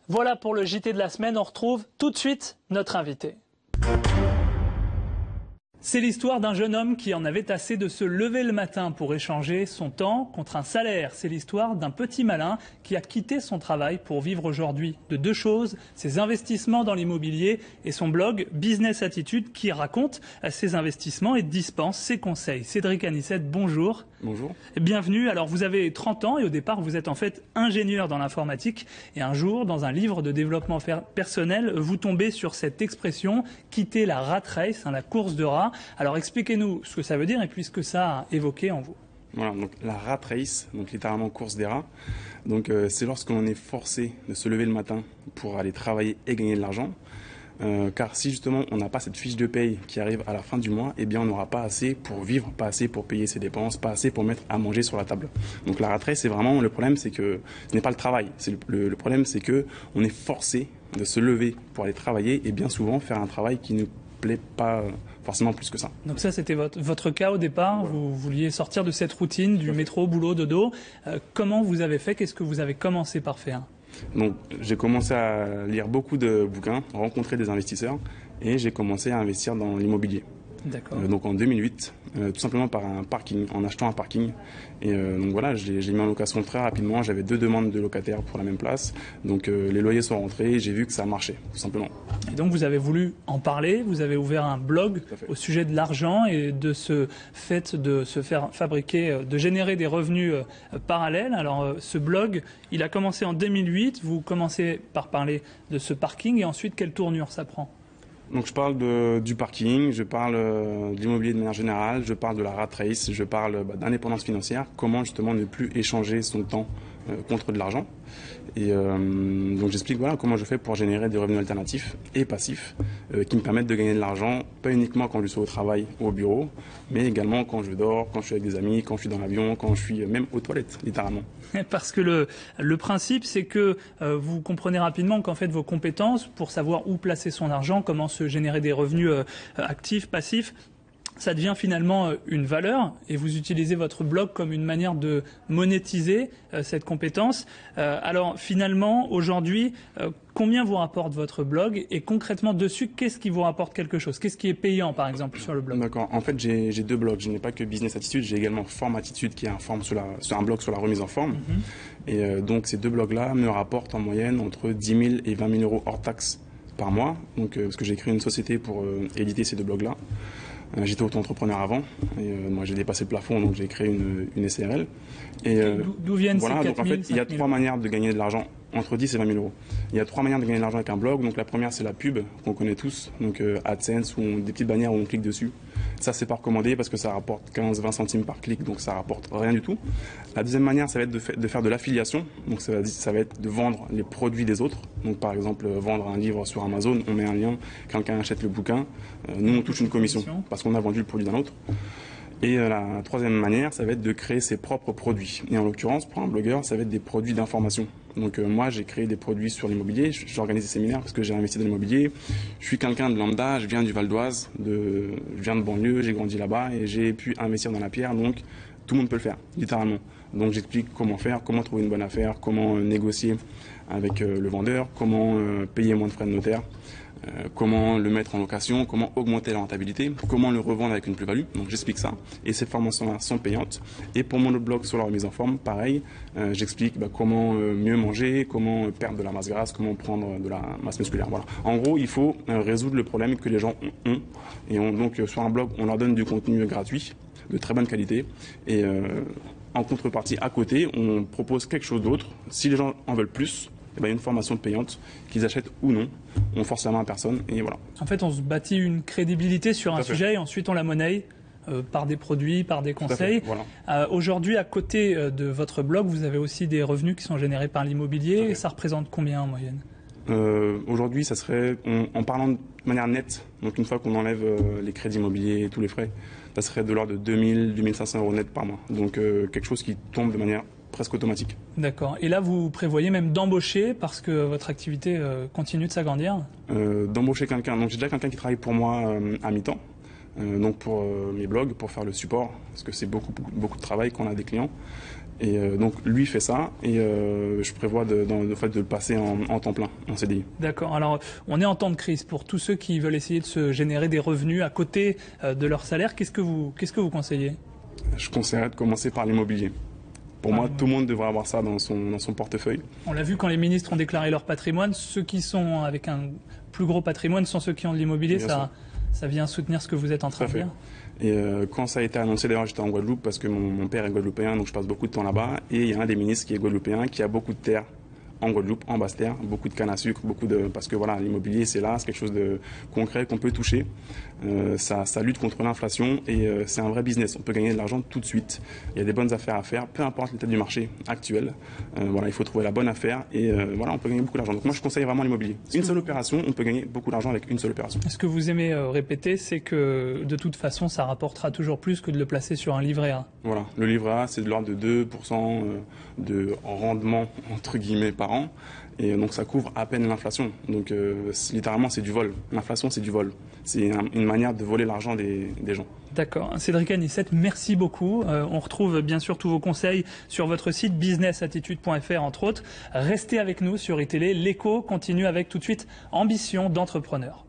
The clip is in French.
Voilà pour le JT de la semaine, on retrouve tout de suite notre invité. C'est l'histoire d'un jeune homme qui en avait assez de se lever le matin pour échanger son temps contre un salaire. C'est l'histoire d'un petit malin qui a quitté son travail pour vivre aujourd'hui de deux choses, ses investissements dans l'immobilier et son blog Business Attitude qui raconte ses investissements et dispense ses conseils. Cédric Anissette, bonjour. Bonjour. Bienvenue. Alors vous avez 30 ans et au départ vous êtes en fait ingénieur dans l'informatique et un jour dans un livre de développement personnel vous tombez sur cette expression quitter la rat race, la course de rats. Alors expliquez-nous ce que ça veut dire et puis ce que ça a évoqué en vous. Voilà, donc la rat race, donc littéralement course des rats. Donc c'est lorsque l'on est forcé de se lever le matin pour aller travailler et gagner de l'argent. Car si justement on n'a pas cette fiche de paye qui arrive à la fin du mois, eh bien on n'aura pas assez pour vivre, pas assez pour payer ses dépenses, pas assez pour mettre à manger sur la table. Donc la rat race, c'est vraiment le problème, c'est que ce n'est pas le travail. Le problème, c'est que on est forcé de se lever pour aller travailler et bien souvent faire un travail qui ne plaît pas forcément plus que ça. Donc ça c'était votre cas au départ, voilà. Vous vouliez sortir de cette routine du métro, boulot, dodo. Comment vous avez fait? Qu'est-ce que vous avez commencé par faire? Donc j'ai commencé à lire beaucoup de bouquins, rencontrer des investisseurs et j'ai commencé à investir dans l'immobilier. D'accord. Donc en 2008, tout simplement par un parking, en achetant un parking. Et donc voilà, j'ai mis en location très rapidement. J'avais 2 demandes de locataires pour la même place. Donc les loyers sont rentrés et j'ai vu que ça marchait, tout simplement. Et donc vous avez voulu en parler, vous avez ouvert un blog au sujet de l'argent et de ce fait de se faire fabriquer, de générer des revenus parallèles. Alors ce blog, il a commencé en 2008. Vous commencez par parler de ce parking et ensuite quelle tournure ça prend? Donc je parle du parking, je parle de l'immobilier de manière générale, je parle de la rat race, je parle d'indépendance financière, comment justement ne plus échanger son temps contre de l'argent. Et donc j'explique voilà, comment je fais pour générer des revenus alternatifs et passifs qui me permettent de gagner de l'argent, pas uniquement quand je suis au travail ou au bureau, mais également quand je dors, quand je suis avec des amis, quand je suis dans l'avion, quand je suis même aux toilettes, littéralement. Parce que le principe, c'est que vous comprenez rapidement qu'en fait vos compétences pour savoir où placer son argent, comment se générer des revenus actifs, passifs, ça devient finalement une valeur et vous utilisez votre blog comme une manière de monétiser cette compétence. Alors finalement, aujourd'hui, combien vous rapporte votre blog et concrètement dessus, qu'est-ce qui vous rapporte quelque chose? Qu'est-ce qui est payant par exemple sur le blog? D'accord. En fait, j'ai 2 blogs. Je n'ai pas que Business Attitude, j'ai également Forme Attitude qui est un blog sur la remise en forme. Et donc ces 2 blogs-là me rapportent en moyenne entre 10 000 et 20 000 euros hors taxes par mois. Donc, parce que j'ai créé une société pour éditer ces 2 blogs-là. J'étais auto-entrepreneur avant et moi j'ai dépassé le plafond donc j'ai créé une SARL. Et d'où viennent voilà, ces 4 000, donc en fait il y a 3 manières de gagner de l'argent entre 10 et 20 000 euros. Il y a 3 manières de gagner de l'argent avec un blog. Donc la première c'est la pub qu'on connaît tous, donc AdSense ou des petites bannières où on clique dessus. Ça c'est pas recommandé parce que ça rapporte 15-20 centimes par clic, donc ça rapporte rien du tout. La deuxième manière ça va être de faire de l'affiliation, donc ça va être de vendre les produits des autres. Donc par exemple vendre un livre sur Amazon, on met un lien, quelqu'un achète le bouquin, nous on touche une commission parce qu'on a vendu le produit d'un autre. Et la troisième manière, ça va être de créer ses propres produits. Et en l'occurrence, pour un blogueur, ça va être des produits d'information. Donc moi, j'ai créé des produits sur l'immobilier. J'organise des séminaires parce que j'ai investi dans l'immobilier. Je suis quelqu'un de lambda, je viens du Val d'Oise, je viens de banlieue, j'ai grandi là-bas et j'ai pu investir dans la pierre. Donc tout le monde peut le faire, littéralement. Donc j'explique comment faire, comment trouver une bonne affaire, comment négocier avec le vendeur, comment payer moins de frais de notaire. Comment le mettre en location, comment augmenter la rentabilité, comment le revendre avec une plus-value. Donc j'explique ça et ces formations-là sont payantes. Et pour mon autre blog sur la remise en forme, pareil, j'explique comment mieux manger, comment perdre de la masse grasse, comment prendre de la masse musculaire. Voilà. En gros, il faut résoudre le problème que les gens ont. Et donc sur un blog, on leur donne du contenu gratuit, de très bonne qualité. Et en contrepartie, à côté, on propose quelque chose d'autre. Si les gens en veulent plus, eh bien, une formation payante, qu'ils achètent ou non, on force la main à personne et voilà. En fait, on se bâtit une crédibilité sur un sujet et ensuite on la monnaie par des produits, par des conseils. Voilà. Aujourd'hui, à côté de votre blog, vous avez aussi des revenus qui sont générés par l'immobilier. Et ça représente combien en moyenne? Aujourd'hui, ça serait, en parlant de manière nette, donc une fois qu'on enlève les crédits immobiliers et tous les frais, ça serait de l'ordre de 2000, 2500 euros net par mois. Donc quelque chose qui tombe de manière presque automatique. D'accord. Et là, vous prévoyez même d'embaucher parce que votre activité continue de s'agrandir? D'embaucher quelqu'un. Donc j'ai déjà quelqu'un qui travaille pour moi à mi-temps. Donc pour mes blogs, pour faire le support, parce que c'est beaucoup de travail quand on a des clients. Et donc lui fait ça et je prévois dans le fait de le passer en temps plein, en CDI. D'accord. Alors, on est en temps de crise. Pour tous ceux qui veulent essayer de se générer des revenus à côté de leur salaire, qu'est-ce que vous conseillez? Je conseillerais de commencer par l'immobilier. Pour moi, tout le monde devrait avoir ça dans son portefeuille. On l'a vu quand les ministres ont déclaré leur patrimoine. Ceux qui sont avec un plus gros patrimoine sont ceux qui ont de l'immobilier. Ça vient soutenir ce que vous êtes en train de dire. Et quand ça a été annoncé, d'ailleurs j'étais en Guadeloupe parce que mon père est guadeloupéen, donc je passe beaucoup de temps là-bas. Et il y a un des ministres qui est guadeloupéen, qui a beaucoup de terres en Guadeloupe, en Basse-Terre, beaucoup de canne à sucre, parce que voilà, l'immobilier c'est là, c'est quelque chose de concret qu'on peut toucher. Ça lutte contre l'inflation et c'est un vrai business. On peut gagner de l'argent tout de suite. Il y a des bonnes affaires à faire, peu importe l'état du marché actuel. Voilà, il faut trouver la bonne affaire et voilà, on peut gagner beaucoup d'argent. Donc moi je conseille vraiment l'immobilier. Une seule opération, on peut gagner beaucoup d'argent avec une seule opération. Ce que vous aimez répéter, c'est que de toute façon, ça rapportera toujours plus que de le placer sur un livret A. Voilà, le livret A, c'est de l'ordre de 2% de rendement entre guillemets par an. Et donc ça couvre à peine l'inflation. Donc littéralement c'est du vol. L'inflation c'est du vol. C'est une manière de voler l'argent des gens. D'accord. Cédric Anissette, merci beaucoup. On retrouve bien sûr tous vos conseils sur votre site businessattitude.fr entre autres. Restez avec nous sur iTélé. L'écho continue avec tout de suite Ambition d'entrepreneur.